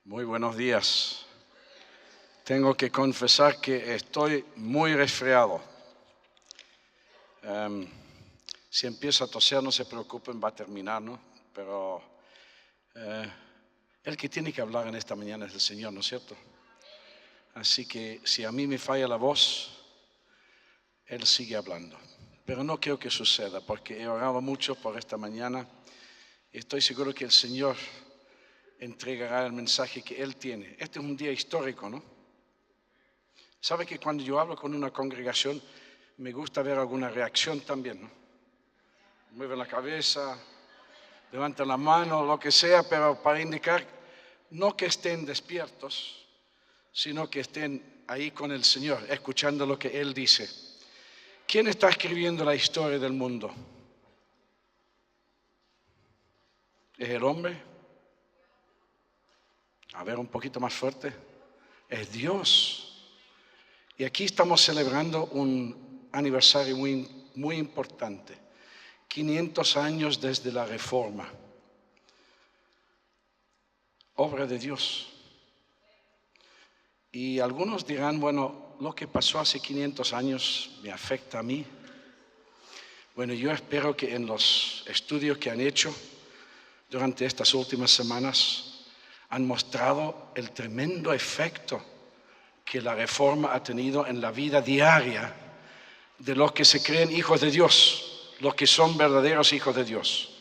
Muy buenos días. Tengo que confesar que estoy muy resfriado. Si empiezo a toser, no se preocupen, va a terminar, ¿no? Pero el que tiene que hablar en esta mañana es el Señor, ¿no es cierto? Así que si a mí me falla la voz, Él sigue hablando. Pero no creo que suceda, porque he orado mucho por esta mañana y estoy seguro que el Señor entregará el mensaje que Él tiene. Este es un día histórico, ¿no? ¿Sabe que cuando yo hablo con una congregación me gusta ver alguna reacción también, ¿no? Mueven la cabeza, levantan la mano, lo que sea, pero para indicar no que estén despiertos, sino que estén ahí con el Señor, escuchando lo que Él dice. ¿Quién está escribiendo la historia del mundo? ¿Es el hombre? A ver, un poquito más fuerte. Es Dios. Y aquí estamos celebrando un aniversario muy importante. 500 años desde la Reforma. Obra de Dios. Y algunos dirán, bueno, lo que pasó hace 500 años me afecta a mí. Bueno, yo espero que en los estudios que han hecho durante estas últimas semanas han mostrado el tremendo efecto que la Reforma ha tenido en la vida diaria de los que se creen hijos de Dios, los que son verdaderos hijos de Dios.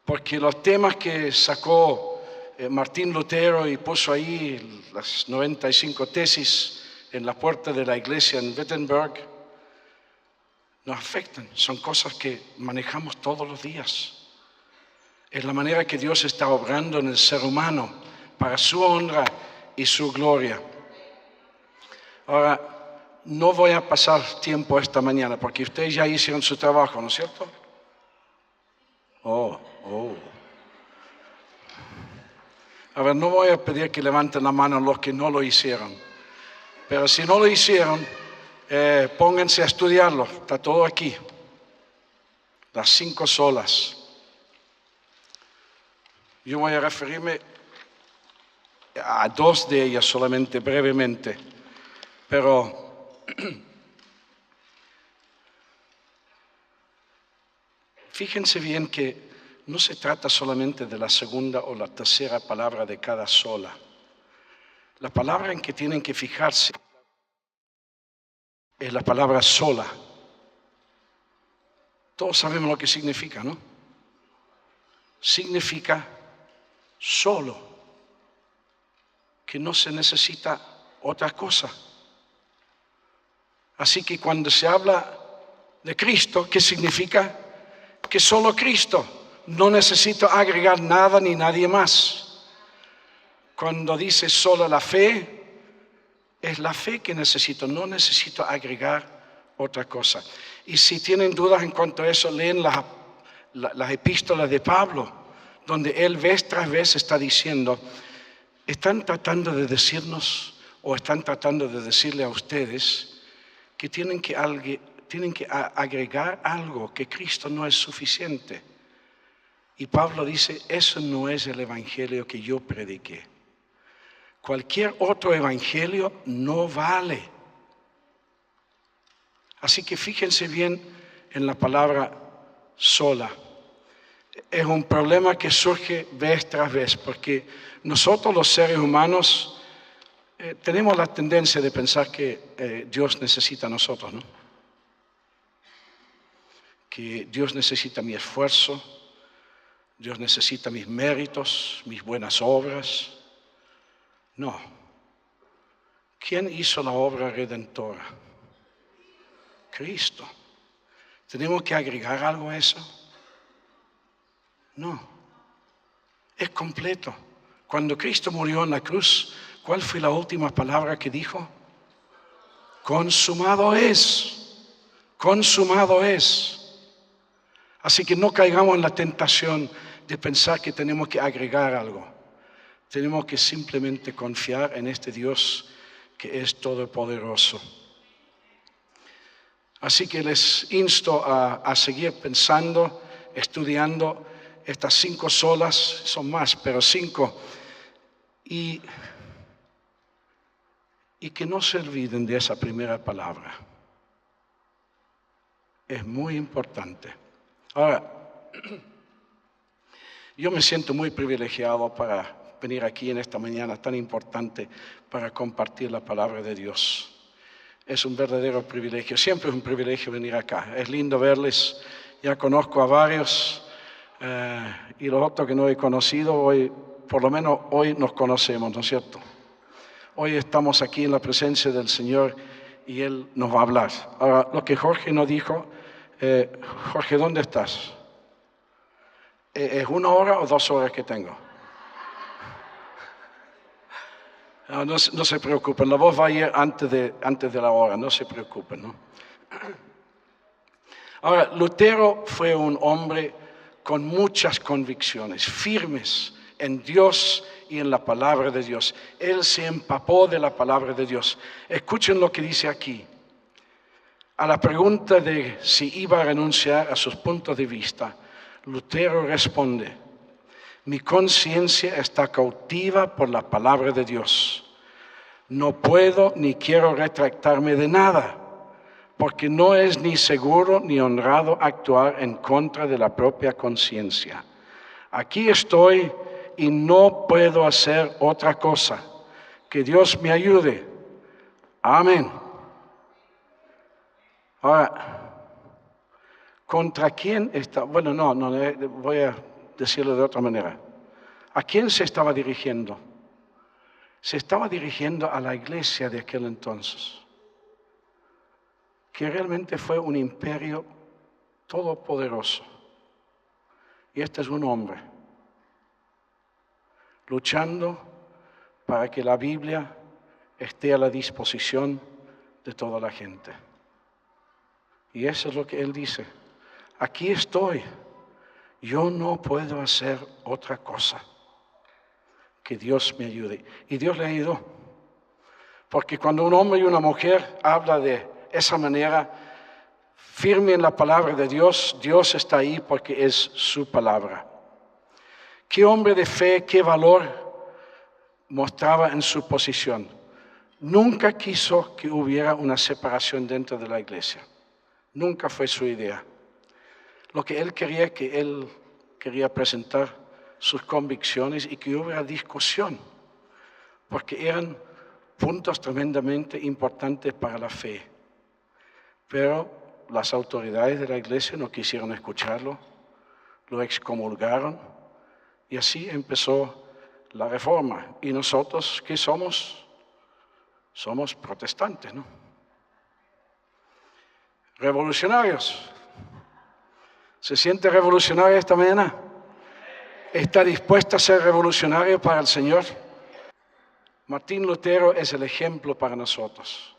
Porque los temas que sacó Martín Lutero y puso ahí las 95 tesis en la puerta de la iglesia en Wittenberg, nos afectan, son cosas que manejamos todos los días. Es la manera que Dios está obrando en el ser humano para su honra y su gloria. Ahora, no voy a pasar tiempo esta mañana porque ustedes ya hicieron su trabajo, ¿no es cierto? A ver, no voy a pedir que levanten la mano los que no lo hicieron. Pero si no lo hicieron, pónganse a estudiarlo. Está todo aquí. Las 5 solas. Yo voy a referirme a 2 de ellas solamente brevemente. Pero fíjense bien que no se trata solamente de la segunda o la tercera palabra de cada sola. La palabra en que tienen que fijarse es la palabra sola. Todos sabemos lo que significa, ¿no? Significa solo, que no se necesita otra cosa. Así que cuando se habla de Cristo, ¿qué significa? Que solo Cristo, no necesito agregar nada ni nadie más. Cuando dice solo la fe, es la fe que necesito, no necesito agregar otra cosa. Y si tienen dudas en cuanto a eso, leen las epístolas de Pablo, donde él vez tras vez está diciendo, están tratando de decirnos o están tratando de decirle a ustedes que tienen que agregar algo, que Cristo no es suficiente. Y Pablo dice, eso no es el evangelio que yo prediqué. Cualquier otro evangelio no vale. Así que fíjense bien en la palabra sola. Es un problema que surge vez tras vez, porque nosotros los seres humanos tenemos la tendencia de pensar que Dios necesita a nosotros, ¿no? Que Dios necesita mi esfuerzo, Dios necesita mis méritos, mis buenas obras. No. ¿Quién hizo la obra redentora? Cristo. ¿Tenemos que agregar algo a eso? No. Es completo. Cuando Cristo murió en la cruz, ¿cuál fue la última palabra que dijo? Consumado es. Consumado es. Así que no caigamos en la tentación de pensar que tenemos que agregar algo. Tenemos que simplemente confiar en este Dios que es todopoderoso. Así que les insto a seguir pensando, estudiando estas 5 solas, son más, pero 5 Y que no se olviden de esa primera palabra. Es muy importante. Ahora, yo me siento muy privilegiado para venir aquí en esta mañana tan importante para compartir la palabra de Dios. Es un verdadero privilegio, siempre es un privilegio venir acá. Es lindo verles, ya conozco a varios y los otros que no he conocido, hoy, por lo menos hoy nos conocemos, ¿no es cierto? Hoy estamos aquí en la presencia del Señor y Él nos va a hablar. Ahora, lo que Jorge nos dijo, Jorge, ¿dónde estás? ¿Es 1 hora o 2 horas que tengo? No se preocupen, la voz va a ir antes de la hora, no se preocupen, ¿no? Ahora, Lutero fue un hombre con muchas convicciones, firmes en Dios y en la palabra de Dios. Él se empapó de la palabra de Dios. Escuchen lo que dice aquí. A la pregunta de si iba a renunciar a sus puntos de vista, Lutero responde: mi conciencia está cautiva por la palabra de Dios. No puedo ni quiero retractarme de nada, porque no es ni seguro ni honrado actuar en contra de la propia conciencia. Aquí estoy y no puedo hacer otra cosa. Que Dios me ayude. Amén. Ahora, ¿contra quién está? Bueno, no, voy a decirlo de otra manera. ¿A quién se estaba dirigiendo? Se estaba dirigiendo a la iglesia de aquel entonces, que realmente fue un imperio todopoderoso. Y este es un hombre luchando para que la Biblia esté a la disposición de toda la gente. Y eso es lo que él dice. Aquí estoy. Yo no puedo hacer otra cosa. Que Dios me ayude. Y Dios le ayudó. Porque cuando un hombre y una mujer hablan de esa manera, firme en la palabra de Dios, Dios está ahí porque es su palabra. ¿Qué hombre de fe, qué valor mostraba en su posición? Nunca quiso que hubiera una separación dentro de la iglesia. Nunca fue su idea. Lo que él quería presentar sus convicciones y que hubiera discusión, porque eran puntos tremendamente importantes para la fe. Pero las autoridades de la iglesia no quisieron escucharlo, lo excomulgaron y así empezó la reforma. Y nosotros, ¿qué somos? Somos protestantes, ¿no? Revolucionarios. ¿Se siente revolucionario esta mañana? ¿Está dispuesta a ser revolucionario para el Señor? Martín Lutero es el ejemplo para nosotros.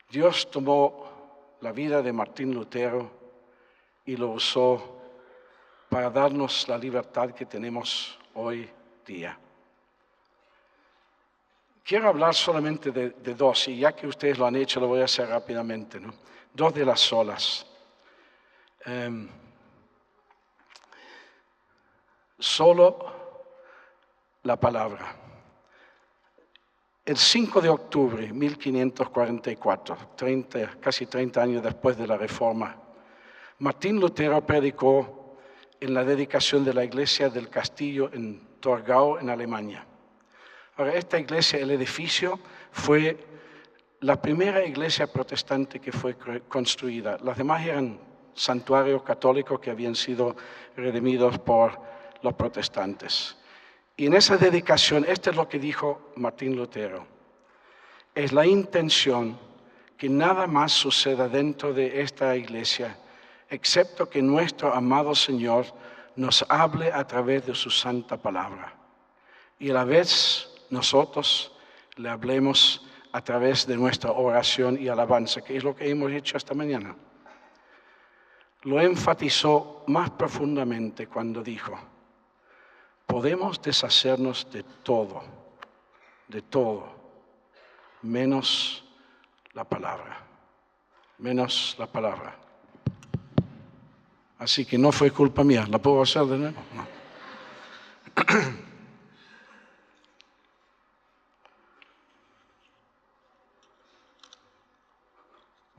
Dios tomó la vida de Martín Lutero y lo usó para darnos la libertad que tenemos hoy día. Quiero hablar solamente de dos, y ya que ustedes lo han hecho, lo voy a hacer rápidamente, ¿no? Dos de las solas. Solo la palabra. El 5 de octubre de 1544, casi 30 años después de la Reforma, Martín Lutero predicó en la dedicación de la iglesia del castillo en Torgau, en Alemania. Ahora, esta iglesia, el edificio, fue la primera iglesia protestante que fue construida. Las demás eran santuarios católicos que habían sido redimidos por los protestantes. Y en esa dedicación, esto es lo que dijo Martín Lutero: es la intención que nada más suceda dentro de esta iglesia, excepto que nuestro amado Señor nos hable a través de su santa palabra. Y a la vez nosotros le hablemos a través de nuestra oración y alabanza, que es lo que hemos hecho esta mañana. Lo enfatizó más profundamente cuando dijo: podemos deshacernos de todo, menos la palabra, Así que no fue culpa mía. ¿La puedo hacer de nuevo? No.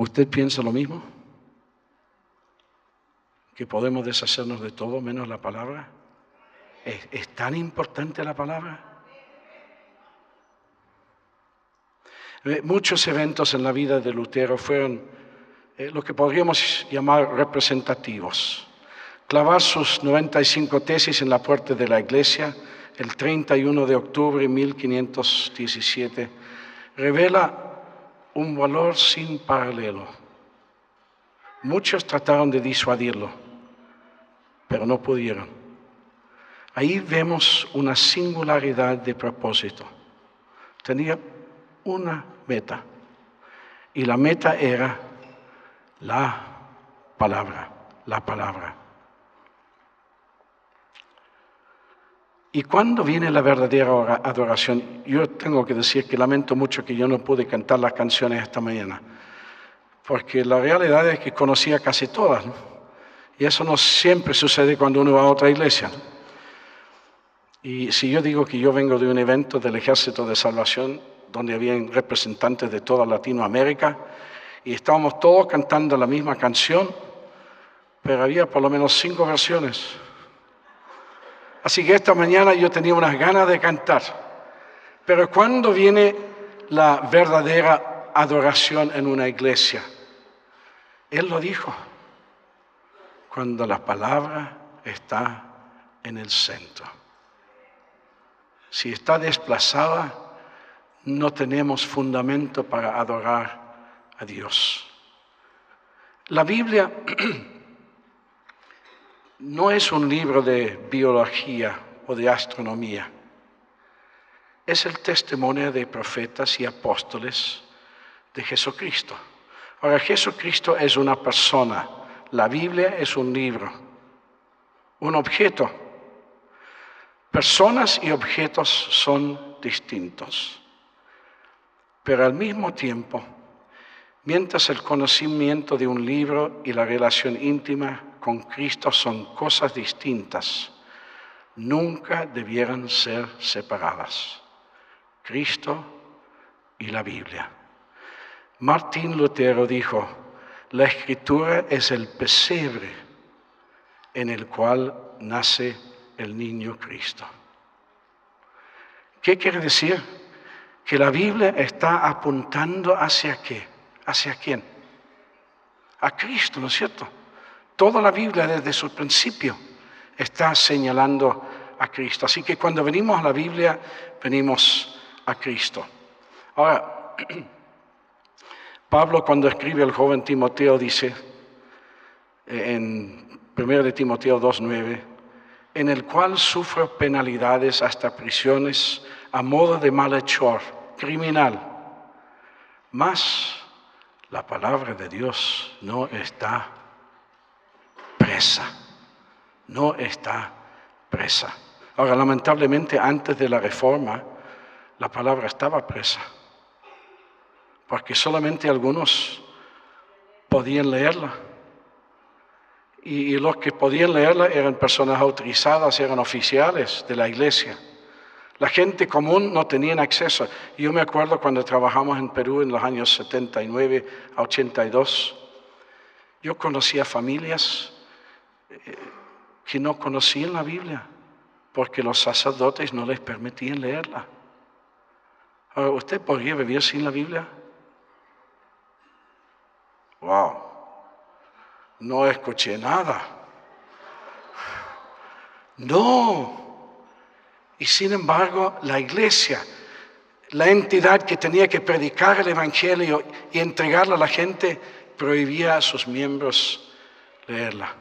¿Usted piensa lo mismo? ¿Que podemos deshacernos de todo menos la palabra? ¿Es tan importante la palabra? Muchos eventos en la vida de Lutero fueron lo que podríamos llamar representativos. Clavar sus 95 tesis en la puerta de la iglesia el 31 de octubre de 1517 revela un valor sin paralelo. Muchos trataron de disuadirlo, pero no pudieron. Ahí vemos una singularidad de propósito. Tenía una meta, y la meta era la palabra. Y cuando viene la verdadera adoración, yo tengo que decir que lamento mucho que yo no pude cantar las canciones esta mañana, porque la realidad es que conocía casi todas, ¿no? Y eso no siempre sucede cuando uno va a otra iglesia, ¿no? Y si yo digo que yo vengo de un evento del Ejército de Salvación, donde habían representantes de toda Latinoamérica, y estábamos todos cantando la misma canción, pero había por lo menos 5 versiones. Así que esta mañana yo tenía unas ganas de cantar. Pero ¿cuándo viene la verdadera adoración en una iglesia? Él lo dijo, cuando la palabra está en el centro. Si está desplazada, no tenemos fundamento para adorar a Dios. La Biblia no es un libro de biología o de astronomía. Es el testimonio de profetas y apóstoles de Jesucristo. Ahora, Jesucristo es una persona. La Biblia es un libro, un objeto. Personas y objetos son distintos. Pero al mismo tiempo, mientras el conocimiento de un libro y la relación íntima con Cristo son cosas distintas, nunca debieran ser separadas. Cristo y la Biblia. Martín Lutero dijo, la Escritura es el pesebre en el cual nace el niño Cristo. ¿Qué quiere decir? Que la Biblia está apuntando ¿hacia qué? ¿Hacia quién? A Cristo, ¿no es cierto? Toda la Biblia desde su principio está señalando a Cristo. Así que cuando venimos a la Biblia, venimos a Cristo. Ahora, Pablo cuando escribe al joven Timoteo dice, en 1 de Timoteo 2:9, en el cual sufro penalidades hasta prisiones a modo de malhechor, criminal. Mas la palabra de Dios no está presa. No está presa. Ahora, lamentablemente, antes de la Reforma, la palabra estaba presa. Porque solamente algunos podían leerla. Y los que podían leerla eran personas autorizadas, eran oficiales de la iglesia. La gente común no tenía acceso. Yo me acuerdo cuando trabajamos en Perú en los años 79 a 82, yo conocía familias que no conocían la Biblia porque los sacerdotes no les permitían leerla. Ahora, ¿usted podría vivir sin la Biblia? ¡Wow! No escuché nada. No. Y sin embargo, la iglesia, la entidad que tenía que predicar el evangelio y entregarlo a la gente, prohibía a sus miembros leerla.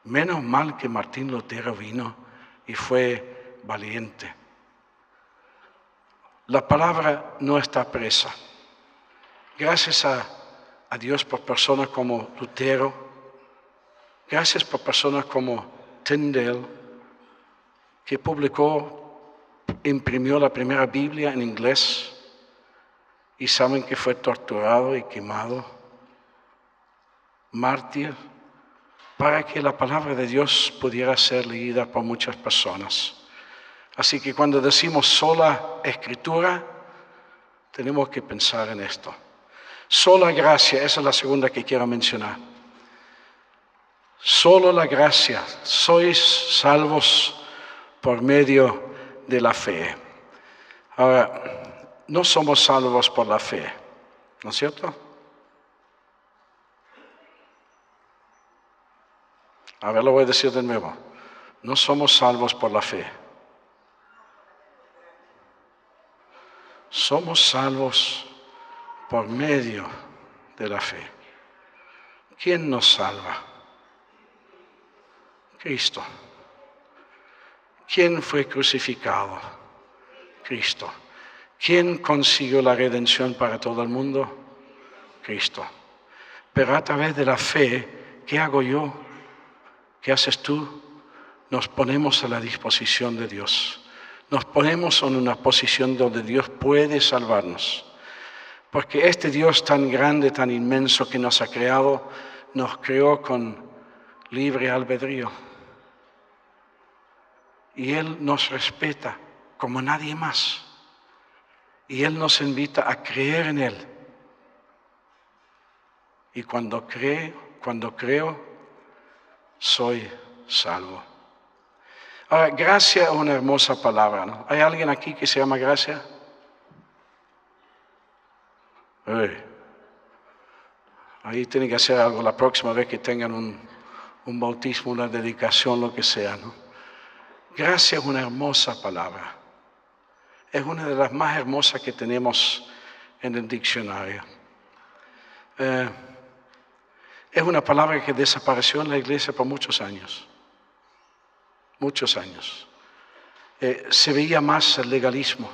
Menos mal que Martín Lutero vino y fue valiente. La palabra no está presa. Gracias a Dios por personas como Lutero, gracias por personas como Tyndale, que imprimió la primera Biblia en inglés y saben que fue torturado y quemado, mártir, para que la palabra de Dios pudiera ser leída por muchas personas. Así que cuando decimos sola escritura, tenemos que pensar en esto. Sola gracia, esa es la segunda que quiero mencionar. Solo la gracia, sois salvos por medio de la fe. Ahora, no somos salvos por la fe, ¿no es cierto? A ver, lo voy a decir de nuevo. No somos salvos por la fe. Somos salvos por medio de la fe. ¿Quién nos salva? Cristo. ¿Quién fue crucificado? Cristo. ¿Quién consiguió la redención para todo el mundo? Cristo. Pero a través de la fe, ¿qué hago yo? ¿Qué haces tú? Nos ponemos a la disposición de Dios. Nos ponemos en una posición donde Dios puede salvarnos. Porque este Dios tan grande, tan inmenso que nos ha creado, nos creó con libre albedrío. Y Él nos respeta como nadie más. Y Él nos invita a creer en Él. Y cuando creo, soy salvo. Ahora, gracia es una hermosa palabra, ¿no? ¿Hay alguien aquí que se llama gracia? Ahí tiene que hacer algo la próxima vez que tengan un bautismo, una dedicación, lo que sea, ¿no? Gracia es una hermosa palabra. Es una de las más hermosas que tenemos en el diccionario. Es una palabra que desapareció en la iglesia por muchos años. Muchos años. Se veía más el legalismo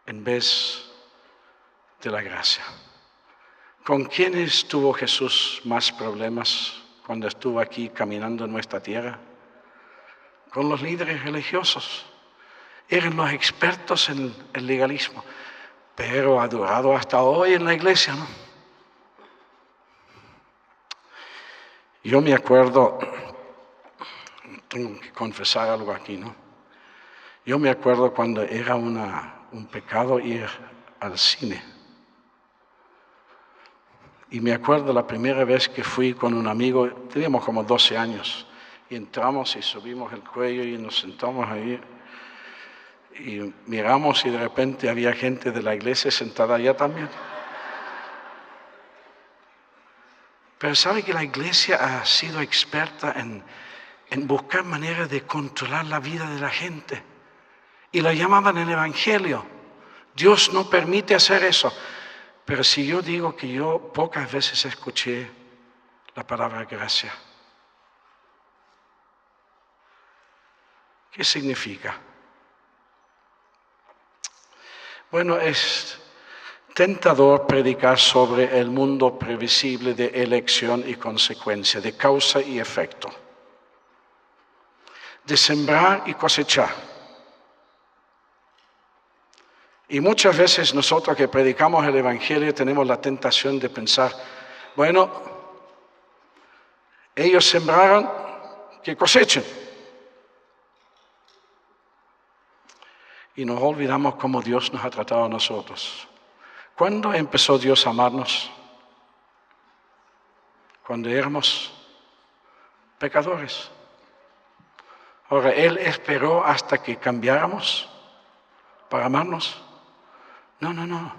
en vez de la gracia. ¿Con quiénes tuvo Jesús más problemas cuando estuvo aquí caminando en nuestra tierra? Con los líderes religiosos. Eran los expertos en el legalismo, pero ha durado hasta hoy en la iglesia, ¿no? Yo me acuerdo, tengo que confesar algo aquí, ¿no? Yo me acuerdo cuando era un pecado ir al cine. Y me acuerdo la primera vez que fui con un amigo, teníamos como 12 años, y entramos y subimos el cuello y nos sentamos ahí. Y miramos y de repente había gente de la iglesia sentada allá también. Pero sabe que la iglesia ha sido experta en buscar maneras de controlar la vida de la gente. Y lo llamaban el evangelio. Dios no permite hacer eso. Pero si yo digo que yo pocas veces escuché la palabra gracia, ¿qué significa? Bueno, es tentador predicar sobre el mundo previsible de elección y consecuencia, de causa y efecto, de sembrar y cosechar. Y muchas veces nosotros que predicamos el Evangelio tenemos la tentación de pensar, bueno, ellos sembraron, que cosechen. Y nos olvidamos cómo Dios nos ha tratado a nosotros. ¿Cuándo empezó Dios a amarnos? Cuando éramos pecadores. Ahora, ¿Él esperó hasta que cambiáramos para amarnos? No.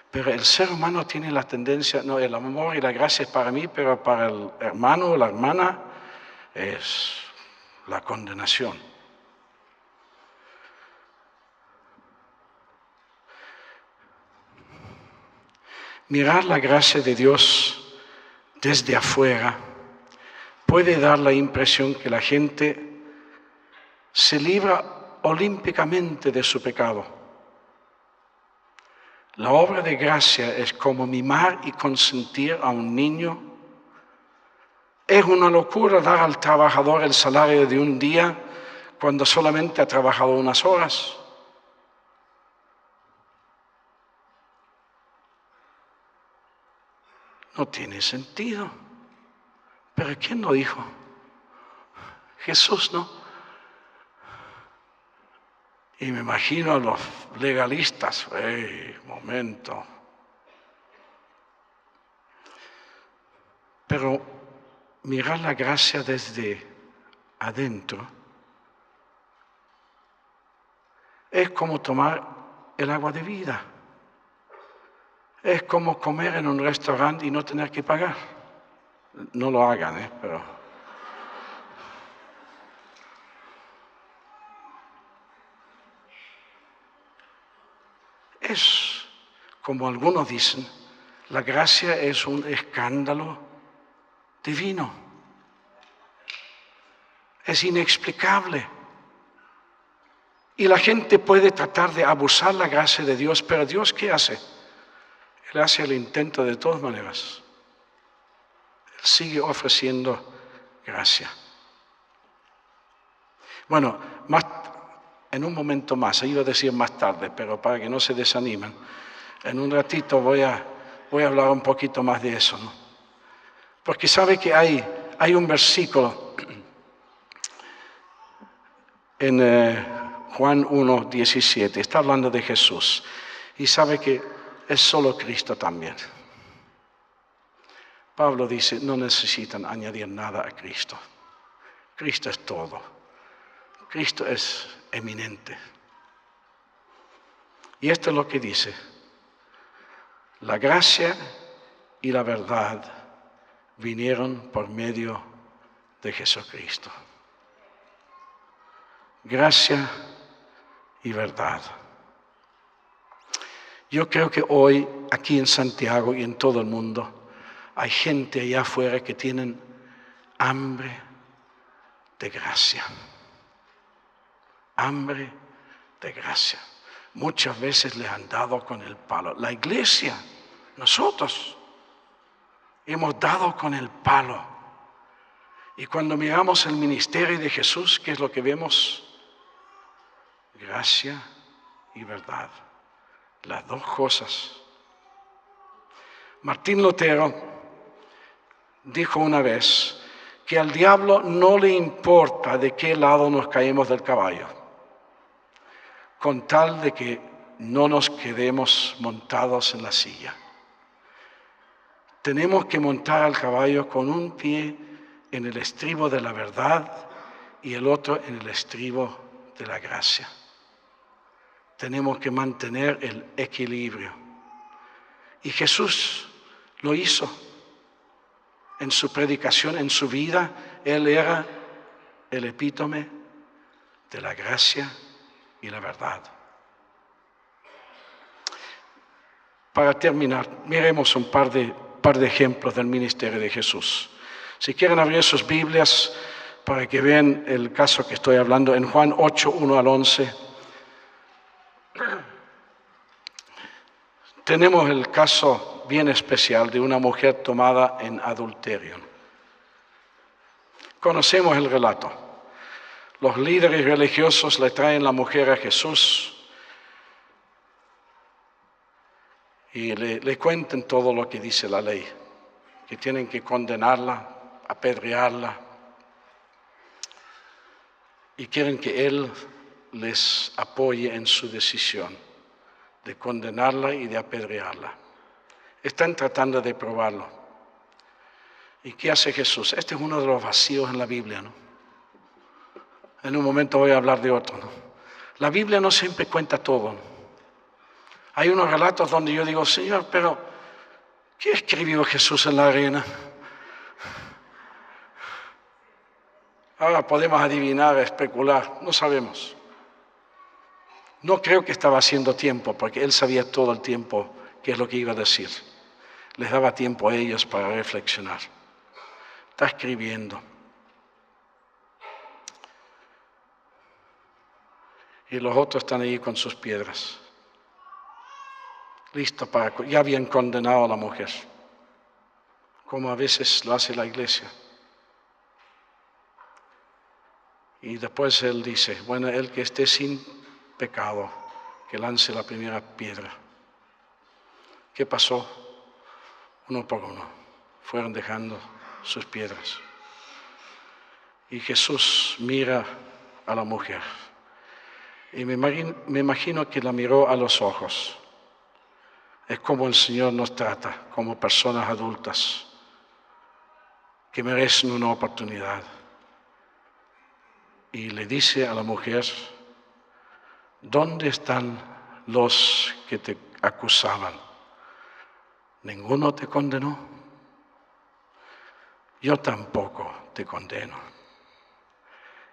Pero el ser humano tiene la tendencia, no, el amor y la gracia es para mí, pero para el hermano o la hermana es la condenación. Mirar la gracia de Dios desde afuera puede dar la impresión que la gente se libra olímpicamente de su pecado. La obra de gracia es como mimar y consentir a un niño. Es una locura dar al trabajador el salario de un día cuando solamente ha trabajado unas horas. No tiene sentido. ¿Pero quién lo dijo? Jesús, ¿no? Y me imagino a los legalistas, momento, Pero mirar la gracia desde adentro es como tomar el agua de vida. Es como comer en un restaurante y no tener que pagar. No lo hagan, pero... Es, como algunos dicen, la gracia es un escándalo divino. Es inexplicable. Y la gente puede tratar de abusar la gracia de Dios, pero Dios, ¿qué hace? Él hace el intento de todas maneras. Él sigue ofreciendo gracia. Bueno, en un momento más, iba a decir más tarde, pero para que no se desanimen, en un ratito voy a hablar un poquito más de eso, ¿no? Porque sabe que hay un versículo en Juan 1:17, está hablando de Jesús, y sabe que es solo Cristo también. Pablo dice, no necesitan añadir nada a Cristo. Cristo es todo. Cristo es eminente. Y esto es lo que dice. La gracia y la verdad vinieron por medio de Jesucristo. Gracia y verdad. Yo creo que hoy, aquí en Santiago y en todo el mundo, hay gente allá afuera que tienen hambre de gracia. Hambre de gracia. Muchas veces les han dado con el palo. La iglesia, nosotros, hemos dado con el palo. Y cuando miramos el ministerio de Jesús, ¿qué es lo que vemos? Gracia y verdad. Las dos cosas. Martín Lutero dijo una vez que al diablo no le importa de qué lado nos caemos del caballo, con tal de que no nos quedemos montados en la silla. Tenemos que montar al caballo con un pie en el estribo de la verdad y el otro en el estribo de la gracia. Tenemos que mantener el equilibrio. Y Jesús lo hizo. En su predicación, en su vida, Él era el epítome de la gracia y la verdad. Para terminar, miremos un par de ejemplos del ministerio de Jesús. Si quieren abrir sus Biblias para que vean el caso que estoy hablando, en Juan 8, 1 al 11, tenemos el caso bien especial de una mujer tomada en adulterio. Conocemos el relato. Los líderes religiosos le traen la mujer a Jesús y le cuentan todo lo que dice la ley, que tienen que condenarla, apedrearla, y quieren que Él les apoye en su decisión de condenarla y de apedrearla. Están tratando de probarlo. ¿Y qué hace Jesús? Este es uno de los vacíos en la Biblia, ¿no? En un momento voy a hablar de otro, ¿no? La Biblia no siempre cuenta todo, ¿no? Hay unos relatos donde yo digo, Señor, pero ¿qué escribió Jesús en la arena? Ahora podemos adivinar, especular, no sabemos. No creo que estaba haciendo tiempo, porque Él sabía todo el tiempo qué es lo que iba a decir. Les daba tiempo a ellos para reflexionar. Está escribiendo. Y los otros están ahí con sus piedras. Listo ya habían condenado a la mujer, como a veces lo hace la iglesia. Y después Él dice, bueno, el que esté sin pecado, que lance la primera piedra. ¿Qué pasó? Uno por uno fueron dejando sus piedras. Y Jesús mira a la mujer. Y me imagino que la miró a los ojos. Es como el Señor nos trata, como personas adultas. que merecen una oportunidad. Y le dice a la mujer, ¿dónde están los que te acusaban? ¿Ninguno te condenó? Yo tampoco te condeno.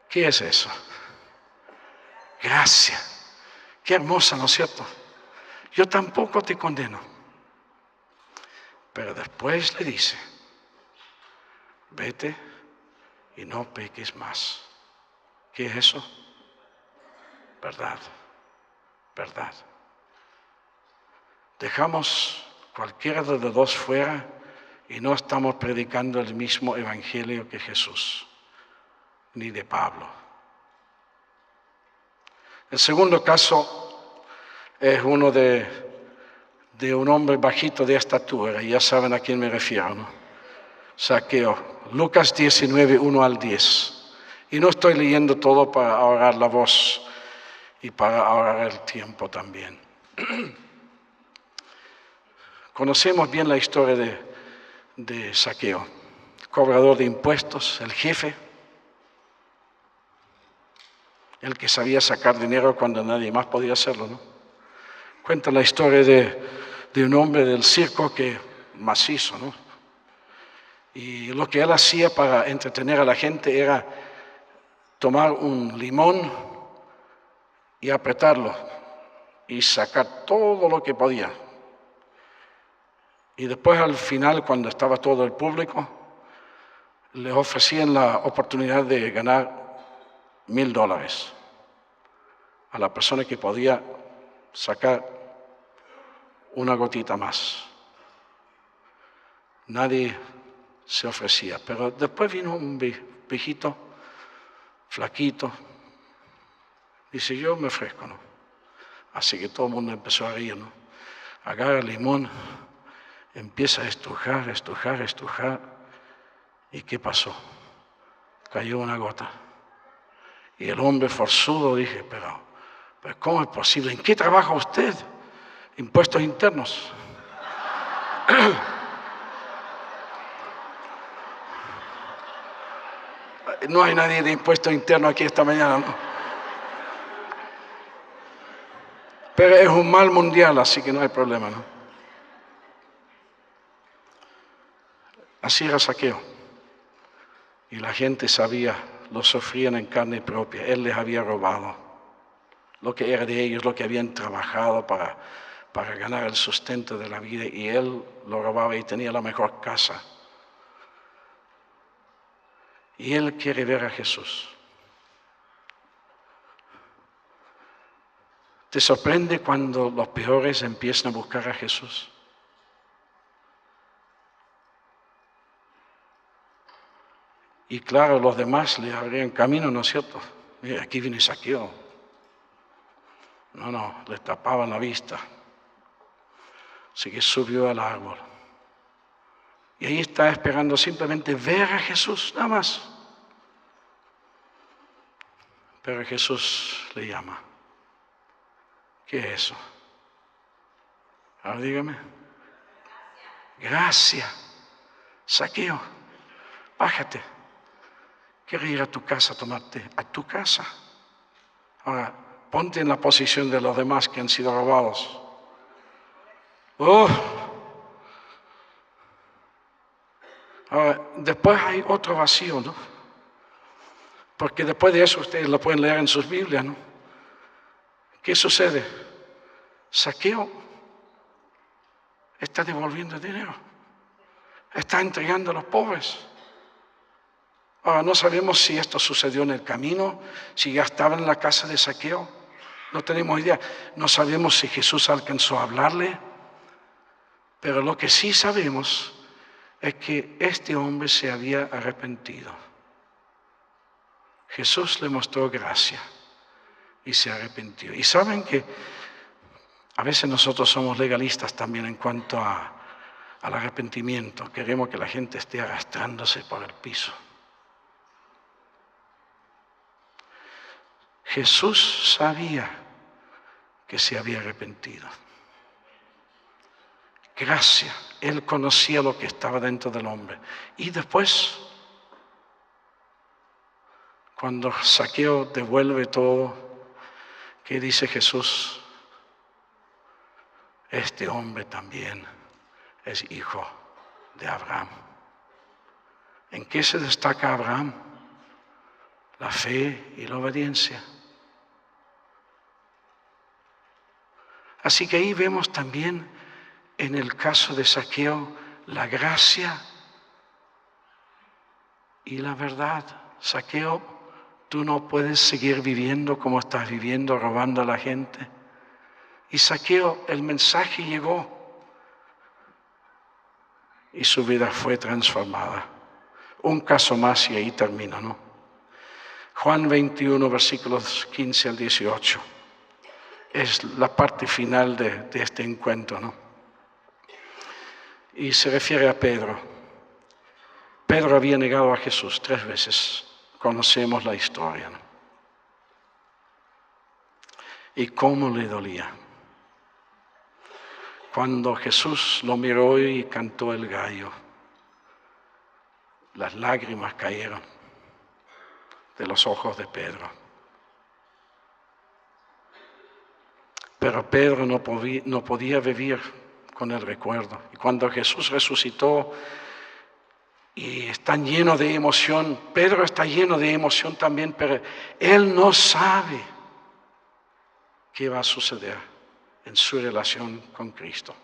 ¿Qué es eso? Gracia. Qué hermosa, ¿no es cierto? Yo tampoco te condeno. Pero después le dice, vete y no peques más. ¿Qué es eso? Verdad, verdad. Dejamos cualquiera de los dos fuera y no estamos predicando el mismo evangelio que Jesús, ni de Pablo. El segundo caso es uno de un hombre bajito de estatura, y ya saben a quién me refiero, ¿no? Zaqueo, Lucas 19, 1 al 10. Y no estoy leyendo todo para ahorrar la voz y para ahorrar el tiempo también. Conocemos bien la historia de Zaqueo, cobrador de impuestos, el jefe, el que sabía sacar dinero cuando nadie más podía hacerlo, ¿no? Cuenta la historia de un hombre del circo que macizo, ¿no? Y lo que él hacía para entretener a la gente era tomar un limón y apretarlo y sacar todo lo que podía. Y después al final, cuando estaba todo el público, le ofrecían la oportunidad de ganar $1,000 a la persona que podía sacar una gotita más. Nadie se ofrecía, pero después vino un viejito, flaquito, dice, yo me ofrezco, ¿no? Así que todo el mundo empezó a reír, ¿no? Agarra el limón, empieza a estrujar, ¿y qué pasó? Cayó una gota. Y el hombre forzudo dije, pero ¿cómo es posible? ¿En qué trabaja usted? Impuestos internos. No hay nadie de impuestos internos aquí esta mañana, ¿no? Pero es un mal mundial, así que no hay problema, ¿no? Así era Zaqueo. Y la gente sabía, lo sufrían en carne propia. Él les había robado lo que era de ellos, lo que habían trabajado para ganar el sustento de la vida, y él lo robaba y tenía la mejor casa. Y él quiere ver a Jesús. ¿Te sorprende cuando los peores empiezan a buscar a Jesús? Y claro, los demás le abrían camino, ¿no es cierto? Mira, aquí viene Zaqueo. No, le tapaban la vista. Así que subió al árbol. Y ahí está esperando simplemente ver a Jesús, nada más. Pero Jesús le llama. ¿Qué es eso? Ahora dígame. Gracia. Zaqueo, bájate. Quiero ir a tu casa a tomarte, a tu casa. Ahora, ponte en la posición de los demás que han sido robados. Ahora, después hay otro vacío, ¿no? Porque después de eso ustedes lo pueden leer en sus Biblias, ¿no? ¿Qué sucede? Zaqueo está devolviendo dinero, está entregando a los pobres. Ahora, no sabemos si esto sucedió en el camino, si ya estaba en la casa de Zaqueo, no tenemos idea. No sabemos si Jesús alcanzó a hablarle, pero lo que sí sabemos es que este hombre se había arrepentido. Jesús le mostró gracia y se arrepintió. Y saben que a veces nosotros somos legalistas también en cuanto al arrepentimiento. Queremos que la gente esté arrastrándose por el piso. Jesús sabía que se había arrepentido. Gracia, Él conocía lo que estaba dentro del hombre. Y después Cuando Zaqueo devuelve todo, ¿qué dice Jesús? Este hombre también es hijo de Abraham. ¿En qué se destaca Abraham? La fe y la obediencia. Así que ahí vemos también en el caso de Zaqueo la gracia y la verdad. Zaqueo, tú no puedes seguir viviendo como estás viviendo, robando a la gente. Y Zaqueo, el mensaje llegó y su vida fue transformada. Un caso más y ahí termino, ¿no? Juan 21, versículos 15 al 18. Es la parte final de este encuentro, ¿no? Y se refiere a Pedro. Pedro había negado a Jesús 3 veces. Conocemos la historia, ¿no? Y cómo le dolía. Cuando Jesús lo miró y cantó el gallo, las lágrimas cayeron de los ojos de Pedro. Pero Pedro no podía vivir con el recuerdo. Y cuando Jesús resucitó y está lleno de emoción, Pedro está lleno de emoción también, pero él no sabe qué va a suceder en su relación con Cristo.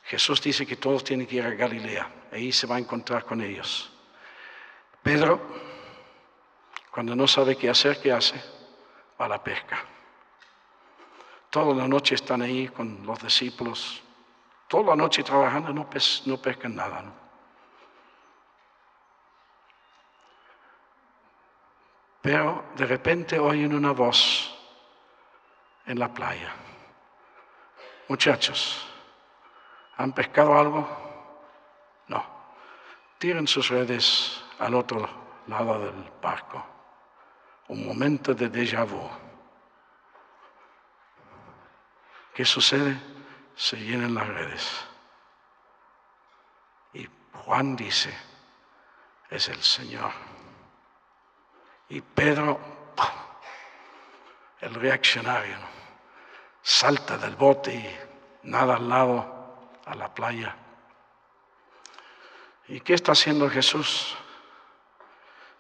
Jesús dice que todos tienen que ir a Galilea, ahí se va a encontrar con ellos. Pedro, cuando no sabe qué hacer, ¿qué hace? Va a la pesca. Toda la noche están ahí con los discípulos, toda la noche trabajando, no pescan nada, ¿no? Pero de repente oyen una voz en la playa. Muchachos, ¿han pescado algo? No. Tiren sus redes al otro lado del barco. Un momento de déjà vu. ¿Qué sucede? Se llenan las redes. Y Juan dice, es el Señor. Y Pedro, el reaccionario, salta del bote y nada al lado a la playa. ¿Y qué está haciendo Jesús?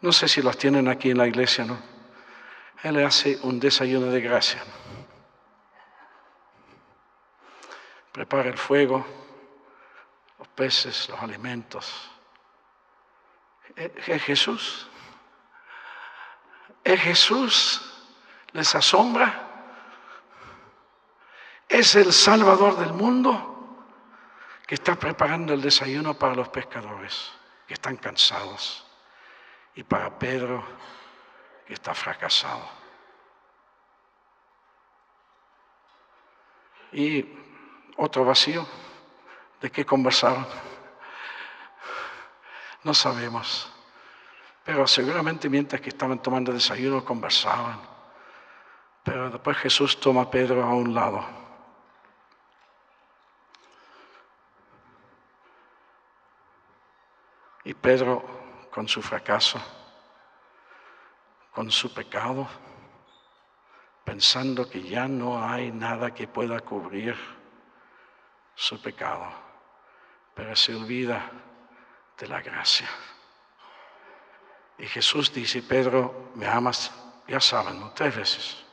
No sé si los tienen aquí en la iglesia, ¿no? Él le hace un desayuno de gracia, ¿no? Prepara el fuego, los peces, los alimentos. ¿Es Jesús? ¿Es Jesús? ¿Les asombra? ¿Es el Salvador del mundo que está preparando el desayuno para los pescadores que están cansados y para Pedro que está fracasado? Y otro vacío. ¿De qué conversaron? No sabemos. Pero seguramente mientras que estaban tomando desayuno conversaban. Pero después Jesús toma a Pedro a un lado. Y Pedro, con su fracaso, con su pecado, pensando que ya no hay nada que pueda cubrir su pecado, pero se olvida de la gracia. Y Jesús dice, Pedro, ¿me amas? Ya saben, ¿no? 3 veces.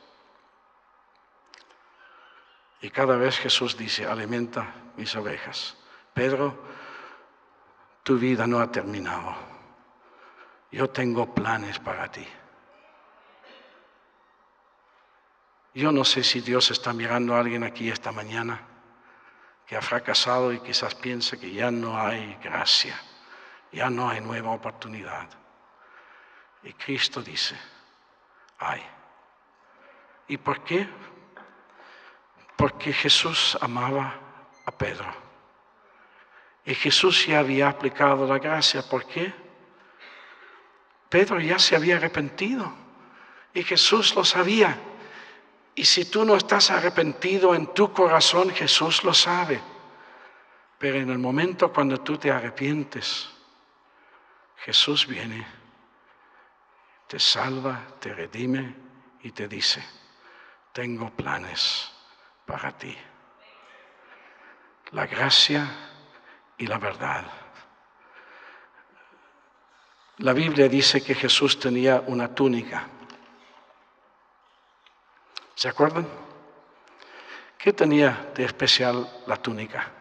Y cada vez Jesús dice, alimenta mis ovejas. Pedro, tu vida no ha terminado. Yo tengo planes para ti. Yo no sé si Dios está mirando a alguien aquí esta mañana que ha fracasado y quizás piensa que ya no hay gracia, ya no hay nueva oportunidad. Y Cristo dice, hay. ¿Y por qué? Porque Jesús amaba a Pedro. Y Jesús ya había aplicado la gracia. ¿Por qué? Pedro ya se había arrepentido. Y Jesús lo sabía. Y si tú no estás arrepentido en tu corazón, Jesús lo sabe. Pero en el momento cuando tú te arrepientes, Jesús viene, te salva, te redime y te dice, tengo planes para ti. La gracia y la verdad. La Biblia dice que Jesús tenía una túnica. ¿Se acuerdan? ¿Qué tenía de especial la túnica?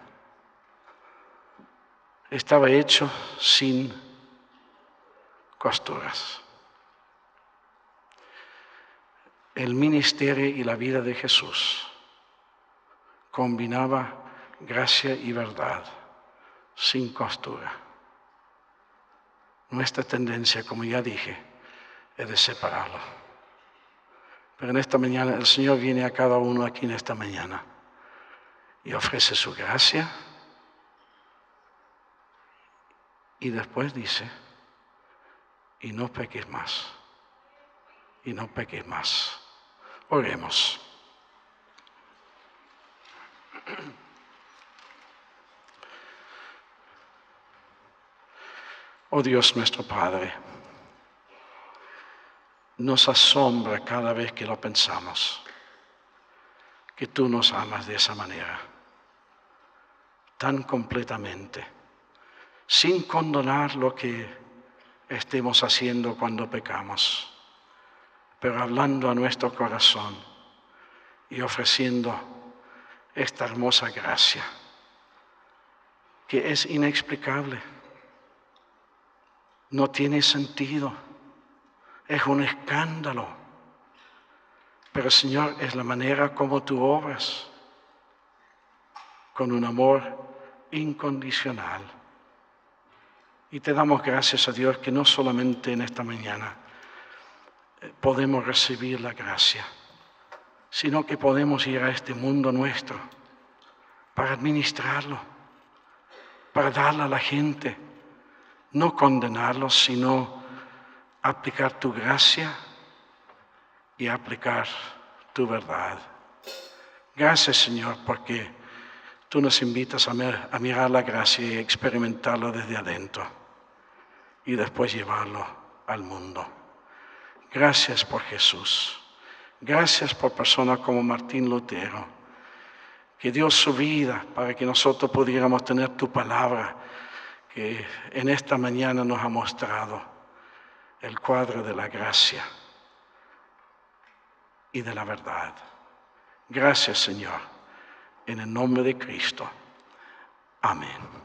Estaba hecho sin costuras. El ministerio y la vida de Jesús combinaba gracia y verdad sin costura. Nuestra tendencia, como ya dije, es de separarlo. Pero en esta mañana el Señor viene a cada uno aquí en esta mañana y ofrece su gracia y después dice, y no peques más, y no peques más. Oremos. Oh Dios nuestro Padre, nos asombra cada vez que lo pensamos, que tú nos amas de esa manera, tan completamente, sin condonar lo que estemos haciendo cuando pecamos, pero hablando a nuestro corazón y ofreciendo esta hermosa gracia, que es inexplicable. No tiene sentido, es un escándalo. Pero Señor, es la manera como tú obras, con un amor incondicional. Y te damos gracias a Dios que no solamente en esta mañana podemos recibir la gracia, sino que podemos ir a este mundo nuestro para administrarlo, para darle a la gente, no condenarlos, sino aplicar tu gracia y aplicar tu verdad. Gracias, Señor, porque tú nos invitas a mirar la gracia y experimentarlo desde adentro y después llevarlo al mundo. Gracias por Jesús. Gracias por personas como Martín Lutero, que dio su vida para que nosotros pudiéramos tener tu palabra, que en esta mañana nos ha mostrado el cuadro de la gracia y de la verdad. Gracias, Señor, en el nombre de Cristo. Amén.